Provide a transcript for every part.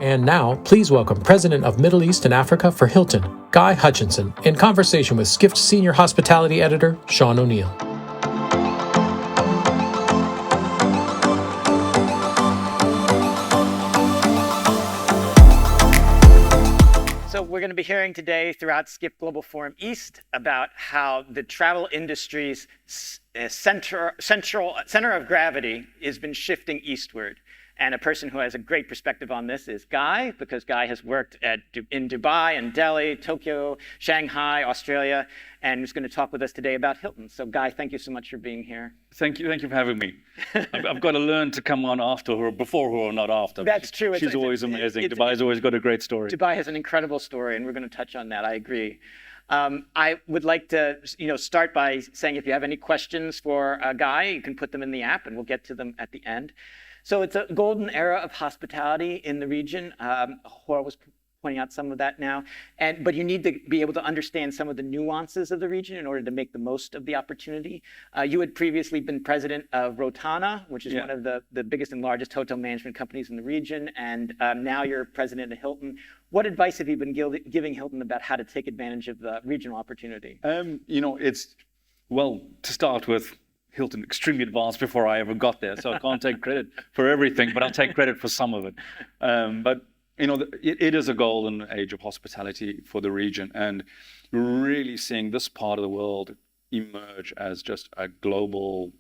And now, please welcome President of Middle East and Africa for Hilton, Guy Hutchinson, in conversation with Skift Senior Hospitality Editor Sean O'Neill. So we're going to be hearing today throughout Skift Global Forum East about how the travel industry's center of gravity has been shifting eastward. And a person who has a great perspective on this is Guy, because Guy has worked in Dubai and Delhi, Tokyo, Shanghai, Australia, and is going to talk with us today about Hilton. So Guy, thank you so much for being here. Thank you for having me. I've got to learn to come on after her, before her, or not after. That's true. She's always amazing. Dubai's always got a great story. Dubai has an incredible story, and we're going to touch on that. I agree. I would like to, start by saying if you have any questions for Guy, you can put them in the app, and we'll get to them at the end. So it's a golden era of hospitality in the region. Hor was pointing out some of that now. But you need to be able to understand some of the nuances of the region in order to make the most of the opportunity. You had previously been president of Rotana, which is one of the biggest and largest hotel management companies in the region. And now you're president of Hilton. What advice have you been giving Hilton about how to take advantage of the regional opportunity? To start with, Hilton extremely advanced before I ever got there, so I can't take credit for everything, but I'll take credit for some of it. It is a golden age of hospitality for the region, and really seeing this part of the world emerge as just a global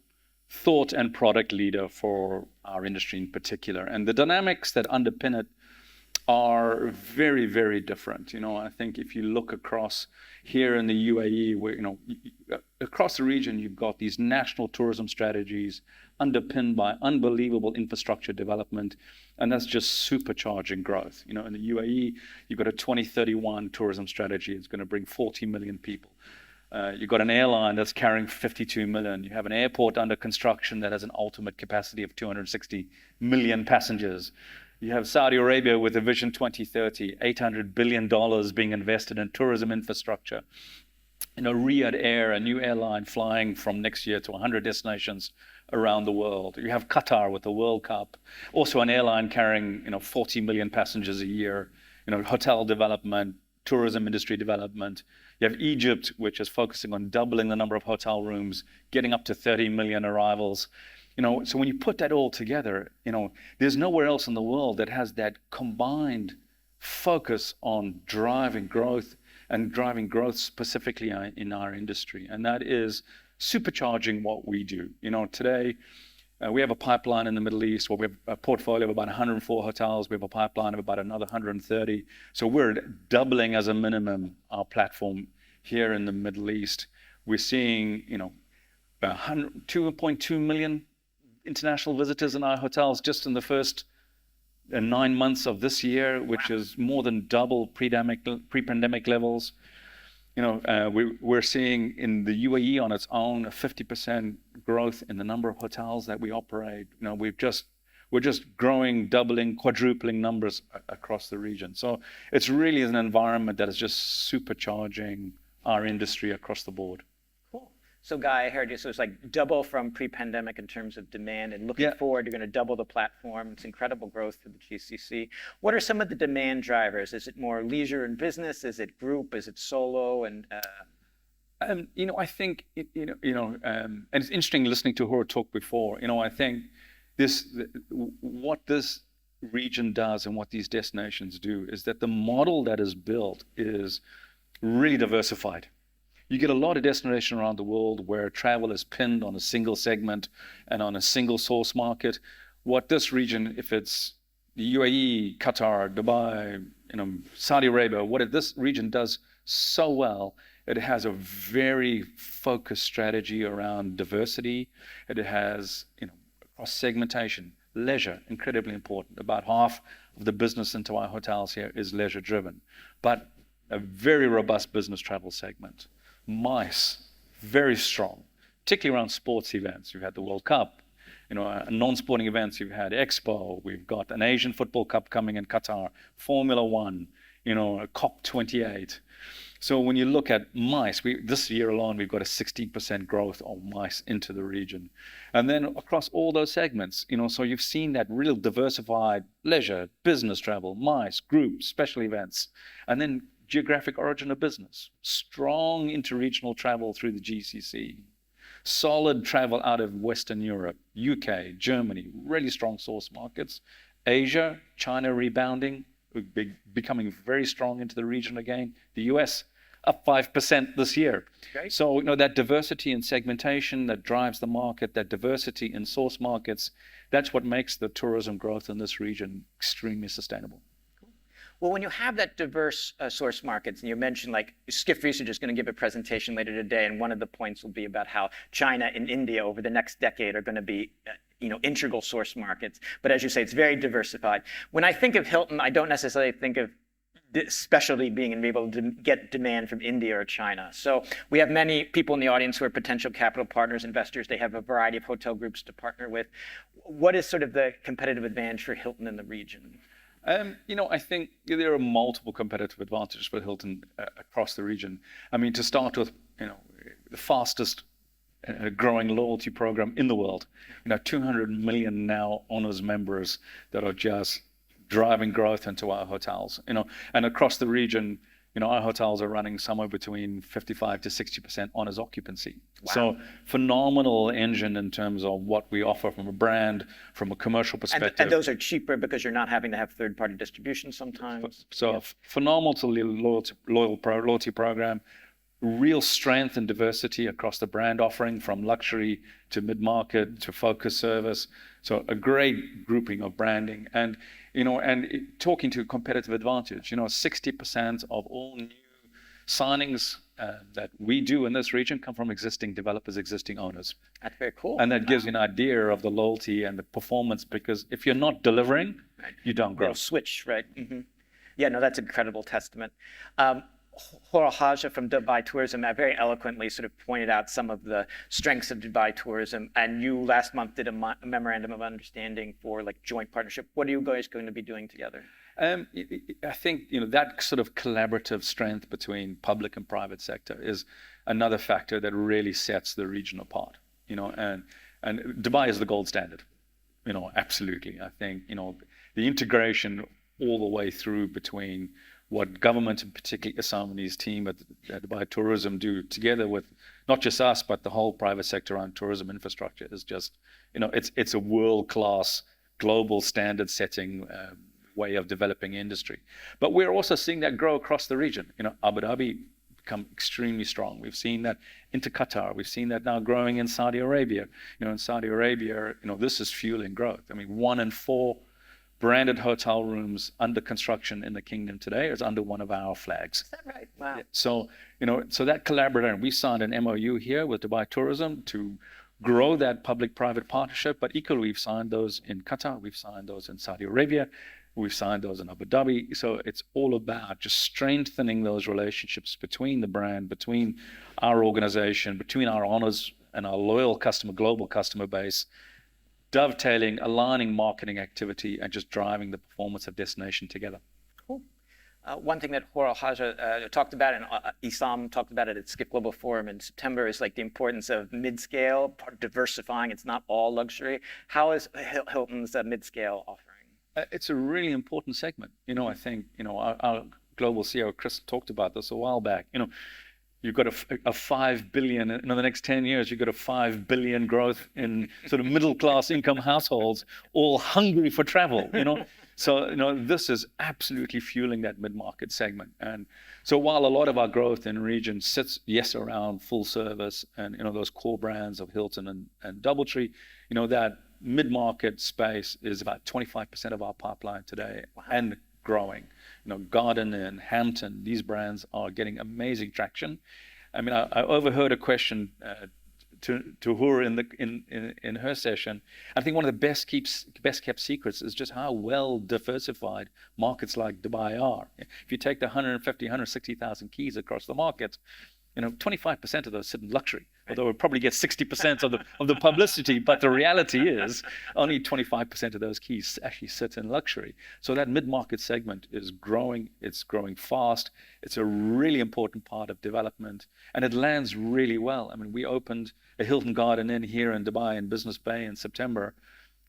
thought and product leader for our industry in particular. And the dynamics that underpin it are very, very different. I think if you look across here in the UAE, where, across the region, you've got these national tourism strategies underpinned by unbelievable infrastructure development, and that's just supercharging growth. In the UAE, you've got a 2031 tourism strategy. It's going to bring 40 million people. You've got an airline that's carrying 52 million. You have an airport under construction that has an ultimate capacity of 260 million passengers. You have Saudi Arabia with a Vision 2030, $800 billion being invested in tourism infrastructure. Riyadh Air, a new airline flying from next year to 100 destinations around the world. You have Qatar with the World Cup, also an airline carrying 40 million passengers a year. Hotel development, tourism industry development. You have Egypt, which is focusing on doubling the number of hotel rooms, getting up to 30 million arrivals. So when you put that all together, there's nowhere else in the world that has that combined focus on driving growth, and driving growth specifically in our industry. And that is supercharging what we do. Today, we have a pipeline in the Middle East where we have a portfolio of about 104 hotels. We have a pipeline of about another 130. So we're doubling as a minimum our platform here in the Middle East. We're seeing, 2.2 million international visitors in our hotels just in the first 9 months of this year, which is more than double pre-pandemic levels. We're seeing in the UAE on its own a 50% growth in the number of hotels that we operate. We're just growing, doubling, quadrupling numbers across the region. So it's really an environment that is just supercharging our industry across the board. So Guy, I heard you, so it's like double from pre-pandemic in terms of demand, and looking forward, you're going to double the platform. It's incredible growth for the GCC. What are some of the demand drivers? Is it more leisure and business? Is it group? Is it solo? And I think, and it's interesting listening to her talk before. I think what this region does and what these destinations do is that the model that is built is really diversified. You get a lot of destinations around the world where travel is pinned on a single segment and on a single source market. What this region, if it's the UAE, Qatar, Dubai, Saudi Arabia, this region does so well, it has a very focused strategy around diversity. It has, cross segmentation, leisure, incredibly important. About half of the business into our hotels here is leisure driven, but a very robust business travel segment. MICE, very strong, particularly around sports events. You've had the World Cup, non-sporting events. You've had Expo. We've got an Asian Football Cup coming in Qatar, Formula One, COP28. So when you look at MICE, this year alone, we've got a 16% growth of MICE into the region. And then across all those segments, so you've seen that real diversified leisure, business travel, MICE, group, special events, and then geographic origin of business, strong interregional travel through the GCC, solid travel out of Western Europe, UK, Germany, really strong source markets, Asia, China rebounding, becoming very strong into the region again. The US up 5% this year. Okay. So that diversity in segmentation that drives the market, that diversity in source markets, that's what makes the tourism growth in this region extremely sustainable. Well, when you have that diverse source markets, and you mentioned like Skift Research is going to give a presentation later today, and one of the points will be about how China and India over the next decade are going to be integral source markets. But as you say, it's very diversified. When I think of Hilton, I don't necessarily think of specialty being able to get demand from India or China. So we have many people in the audience who are potential capital partners, investors. They have a variety of hotel groups to partner with. What is sort of the competitive advantage for Hilton in the region? I think there are multiple competitive advantages for Hilton across the region. I mean, to start with, the fastest growing loyalty program in the world. 200 million now Honors members that are just driving growth into our hotels. And across the region, our hotels are running somewhere between 55 to 60% Honors occupancy. Wow. So phenomenal engine in terms of what we offer from a brand, from a commercial perspective. And those are cheaper because you're not having to have third-party distribution sometimes. So phenomenal loyalty program, real strength and diversity across the brand offering, from luxury to mid-market to focus service. So a great grouping of branding. And talking to competitive advantage, 60% of all new signings that we do in this region come from existing developers, existing owners. That's very cool. And that gives you an idea of the loyalty and the performance, because if you're not delivering, you don't grow. They'll switch, right? Mm-hmm. Yeah, no, that's an incredible testament. Horal Haja from Dubai Tourism very eloquently sort of pointed out some of the strengths of Dubai tourism, and you last month did a memorandum of understanding for like joint partnership. What are you guys going to be doing together? I think that sort of collaborative strength between public and private sector is another factor that really sets the region apart. And Dubai is the gold standard. Absolutely. I think the integration all the way through between what government, and particularly Issam and his team at Dubai Tourism do together with not just us, but the whole private sector on tourism infrastructure is just, it's a world-class, global standard-setting way of developing industry. But we're also seeing that grow across the region. Abu Dhabi become extremely strong. We've seen that into Qatar. We've seen that now growing in Saudi Arabia. In Saudi Arabia, this is fueling growth. I mean, 1 in 4 branded hotel rooms under construction in the kingdom today is under one of our flags. Is that right? Wow. So, so that collaborator, we signed an MOU here with Dubai Tourism to grow that public-private partnership, but equally we've signed those in Qatar, we've signed those in Saudi Arabia, we've signed those in Abu Dhabi. So it's all about just strengthening those relationships between the brand, between our organization, between our honors and our loyal customer, global customer base, dovetailing, aligning marketing activity, and just driving the performance of destination together. Cool. One thing that Horal Haja talked about, and Issam talked about it at Skift Global Forum in September, is like the importance of mid-scale, diversifying. It's not all luxury. How is Hilton's mid-scale offering? It's a really important segment. I think, our global CEO, Chris, talked about this a while back. You've got a 5 billion, in the next 10 years, you've got a 5 billion growth in sort of middle-class income households, all hungry for travel, So, this is absolutely fueling that mid-market segment. And so while a lot of our growth in region sits, around full service and, those core brands of Hilton and DoubleTree, that mid-market space is about 25% of our pipeline today. Wow. And growing. Garden and Hampton, these brands are getting amazing traction. I mean, I overheard a question to her in her session. I think one of the best kept secrets is just how well diversified markets like Dubai are. If you take the 150, 160,000 keys across the market, 25% of those sit in luxury, although it probably gets 60% of the publicity. But the reality is only 25% of those keys actually sit in luxury. So that mid-market segment is growing. It's growing fast. It's a really important part of development, and it lands really well. I mean, we opened a Hilton Garden Inn here in Dubai in Business Bay in September.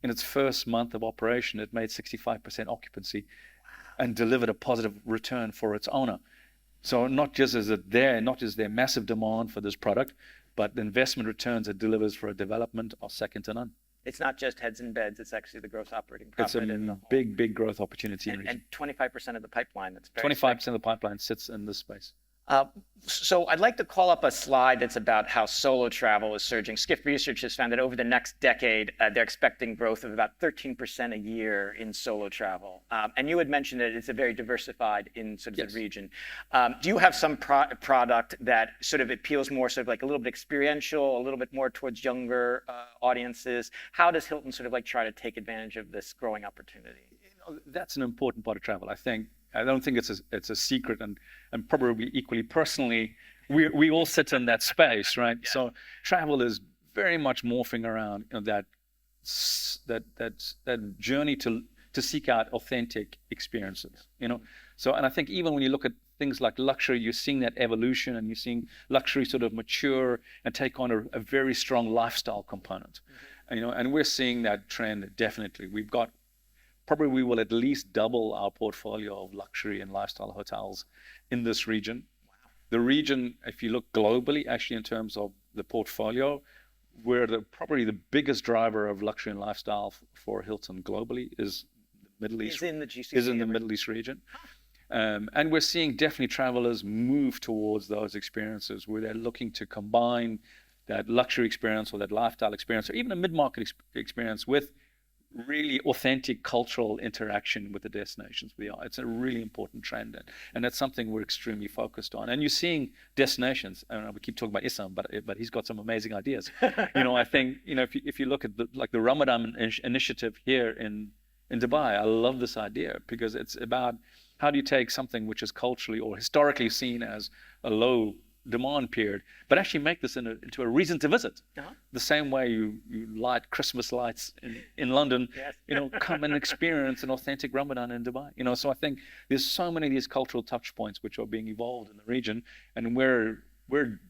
In its first month of operation, it made 65% occupancy and delivered a positive return for its owner. So not just is there massive demand for this product, but the investment returns it delivers for a development are second to none. It's not just heads and beds, it's actually the gross operating profit. It's a big growth opportunity in the region. And 25% of the pipeline, that's very 25% of the pipeline sits in this space. So I'd like to call up a slide that's about how solo travel is surging. Skift Research has found that over the next decade, they're expecting growth of about 13% a year in solo travel. And you had mentioned that it's a very diversified in sort of the region. Do you have some product that sort of appeals more sort of like a little bit experiential, a little bit more towards younger audiences? How does Hilton sort of like try to take advantage of this growing opportunity? That's an important part of travel. I don't think it's a secret, and probably equally personally, we all sit in that space, right? Yeah. So travel is very much morphing around that journey to seek out authentic experiences, So, and I think even when you look at things like luxury, you're seeing that evolution, and you're seeing luxury sort of mature and take on a very strong lifestyle component, and we're seeing that trend definitely. We will at least double our portfolio of luxury and lifestyle hotels in this region. Wow. The region, if you look globally, actually in terms of the portfolio, we're probably the biggest driver of luxury and lifestyle for Hilton globally is the Middle East. Is in the Middle East region. And we're seeing definitely travelers move towards those experiences where they're looking to combine that luxury experience or that lifestyle experience, or even a mid-market experience with really authentic cultural interaction with the destinations we are. It's a really important trend, and that's something we're extremely focused on. And you're seeing destinations. I don't know, we keep talking about Issam, but he's got some amazing ideas. I think if you look at the Ramadan initiative here in Dubai, I love this idea because it's about how do you take something which is culturally or historically seen as a low demand period, but actually make this into a reason to visit. Uh-huh. The same way you light Christmas lights in London, yes. Come and experience an authentic Ramadan in Dubai. So I think there's so many of these cultural touch points which are being evolved in the region, and we're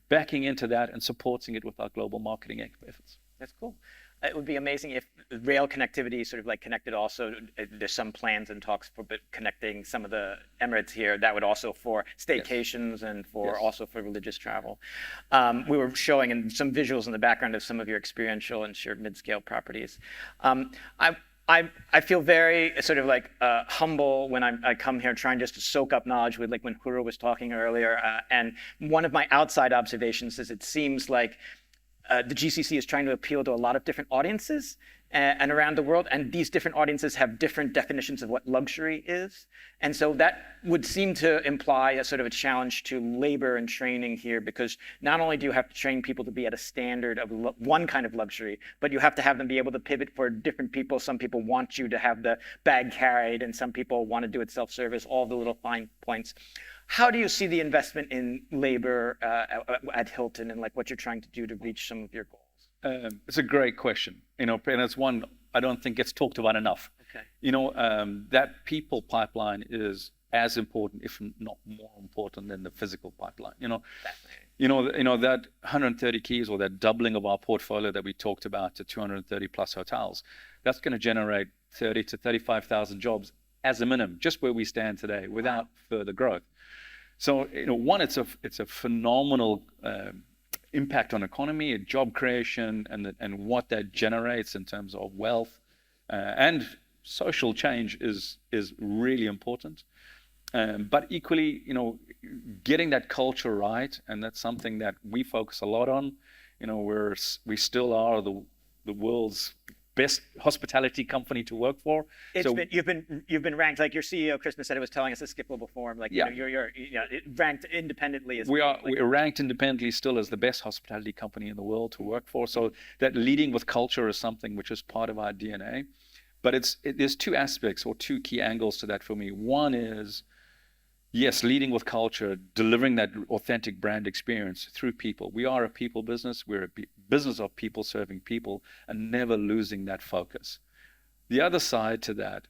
backing into that and supporting it with our global marketing efforts. That's cool. It would be amazing if rail connectivity sort of like connected also. There's some plans and talks for connecting some of the Emirates here. That would also for staycations, yes. And for yes. also for religious travel. We were showing in some visuals in the background of some of your experiential and shared mid-scale properties. I feel very sort of like humble when I come here trying just to soak up knowledge with like when Huru was talking earlier. And one of my outside observations is it seems like the GCC is trying to appeal to a lot of different audiences and around the world, and these different audiences have different definitions of what luxury is. And so that would seem to imply a sort of a challenge to labor and training here, because not only do you have to train people to be at a standard of one kind of luxury, but you have to have them be able to pivot for different people. Some people want you to have the bag carried, and some people want to do it self-service, all the little fine points. How do you see the investment in labor at Hilton and like what you're trying to do to reach some of your goals? It's a great question, and it's one I don't think gets talked about enough. Okay. That people pipeline is as important, if not more important, than the physical pipeline. That 130 keys, or that doubling of our portfolio that we talked about to 230 plus hotels, that's going to generate 30 to 35,000 jobs as a minimum, just where we stand today, without further growth. So, one, it's a phenomenal impact on economy, job creation, and what that generates in terms of wealth, and social change is really important. But equally, getting that culture right, and that's something that we focus a lot on. We still are the world's best hospitality company to work for. You've been ranked, like your CEO Chris said, was telling us at Skift Global Forum, like you're ranked independently as we're ranked independently still as the best hospitality company in the world to work for. So that leading with culture is something which is part of our DNA. But there's two aspects or two key angles to that for me. One is yes, leading with culture, delivering that authentic brand experience through people. We are a people business. We're a business of people serving people and never losing that focus. The other side to that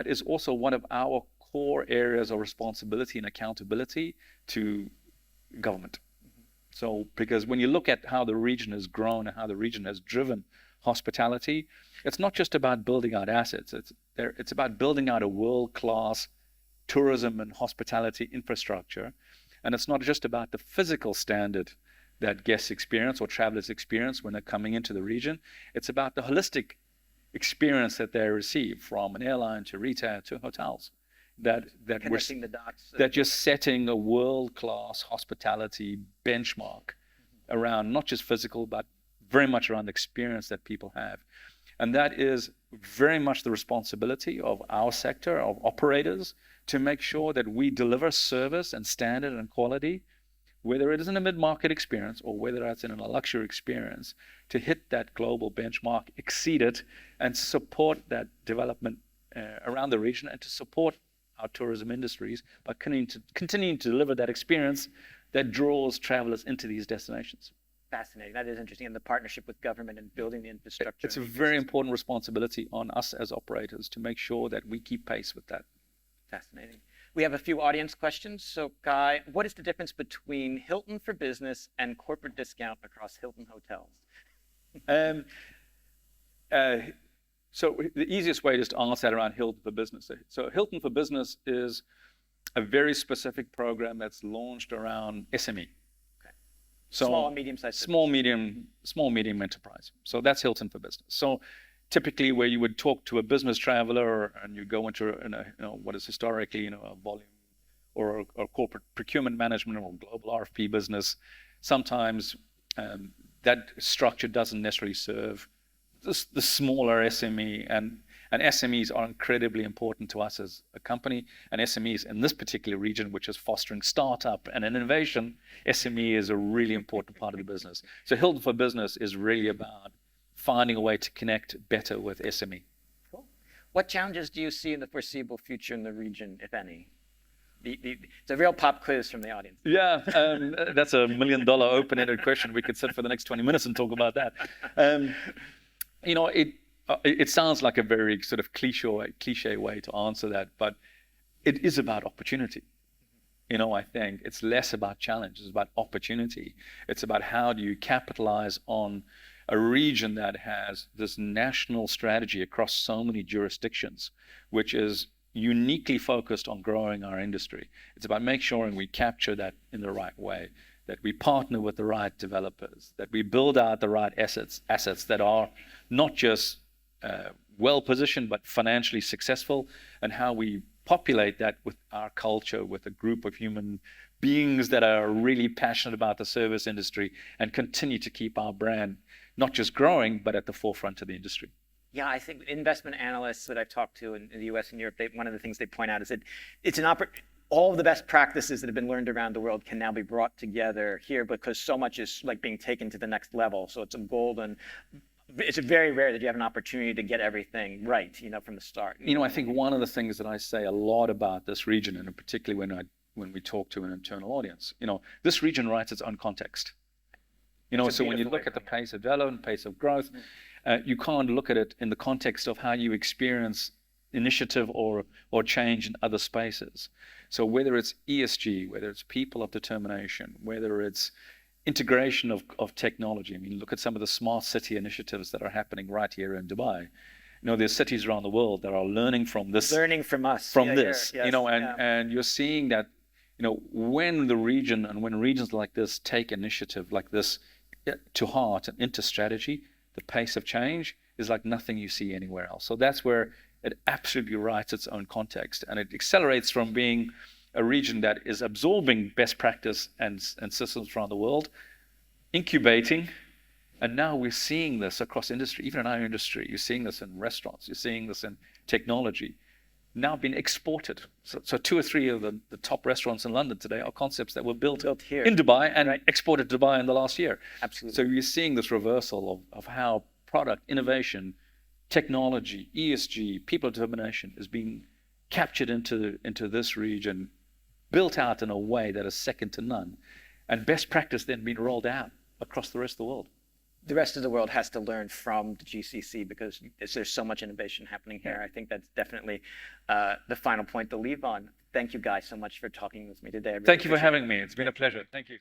is also one of our core areas of responsibility and accountability to government. So, because when you look at how the region has grown and how the region has driven hospitality, it's not just about building out assets. It's about building out a world-class tourism and hospitality infrastructure. And it's not just about the physical standard that guests experience or travelers experience when they're coming into the region. It's about the holistic experience that they receive, from an airline to retail to hotels. That Connecting the dots. That you're setting a world-class hospitality benchmark around not just physical, but very much around the experience that people have. And that is very much the responsibility of our sector, of operators, to make sure that we deliver service and standard and quality, whether it is in a mid-market experience or whether it's in a luxury experience, to hit that global benchmark, exceed it, and support that development around the region, and to support our tourism industries by continuing to deliver that experience that draws travelers into these destinations. Fascinating. That is interesting. And the partnership with government and building the infrastructure. It's a very important responsibility on us as operators to make sure that we keep pace with that. Fascinating. We have a few audience questions. So, Guy, what is the difference between Hilton for Business and corporate discount across Hilton hotels? So the easiest way is to answer that around Hilton for Business. So Hilton for Business is a very specific program that's launched around SME. Okay. So small and medium-sized. Small, medium enterprise. So that's Hilton for Business. So typically, where you would talk to a business traveler and you go into what is historically a volume or a corporate procurement management or global RFP business, sometimes that structure doesn't necessarily serve the smaller SME, and SMEs are incredibly important to us as a company, and SMEs in this particular region, which is fostering startup and innovation, SME is a really important part of the business. So Hilton for Business is really about finding a way to connect better with SME. Cool. What challenges do you see in the foreseeable future in the region, if any? It's a real pop quiz from the audience. Yeah, that's $1 million open-ended question. We could sit for the next 20 minutes and talk about that. It sounds like a very sort of cliche way to answer that, but it is about opportunity. I think it's less about challenge, it's about opportunity. It's about how do you capitalize on a region that has this national strategy across so many jurisdictions, which is uniquely focused on growing our industry. It's about making sure we capture that in the right way, that we partner with the right developers, that we build out the right assets that are not just well-positioned, but financially successful, and how we populate that with our culture, with a group of human beings that are really passionate about the service industry and continue to keep our brand not just growing, but at the forefront of the industry. Yeah, I think investment analysts that I've talked to in the US and Europe, one of the things they point out is that it's all of the best practices that have been learned around the world can now be brought together here, because so much is like being taken to the next level. So it's it's very rare that you have an opportunity to get everything right, from the start. I think one of the things that I say a lot about this region, and particularly when we talk to an internal audience, this region writes its own context. So when you look at the pace of development, pace of growth, you can't look at it in the context of how you experience initiative or change in other spaces. So whether it's ESG, whether it's people of determination, whether it's integration of technology. Look at some of the smart city initiatives that are happening right here in Dubai. There's cities around the world that are learning from this. Learning from us. Yes. And you're seeing that, when the region and when regions like this take initiative like this to heart and into strategy, the pace of change is like nothing you see anywhere else. So that's where it absolutely writes its own context, and it accelerates from being a region that is absorbing best practice and systems around the world, incubating, and now we're seeing this across industry, even in our industry. You're seeing this in restaurants, you're seeing this in technology, now being exported. So 2 or 3 of the top restaurants in London today are concepts that were built here in Dubai and exported to Dubai in the last year. Absolutely. So you're seeing this reversal of how product, innovation, technology, ESG, people determination is being captured into this region built out in a way that is second to none, and best practice then being rolled out across the rest of the world. The rest of the world has to learn from the GCC because there's so much innovation happening here. I think that's definitely the final point to leave on. Thank you guys so much for talking with me today. Thank you for having me. It's been a pleasure. Thank you.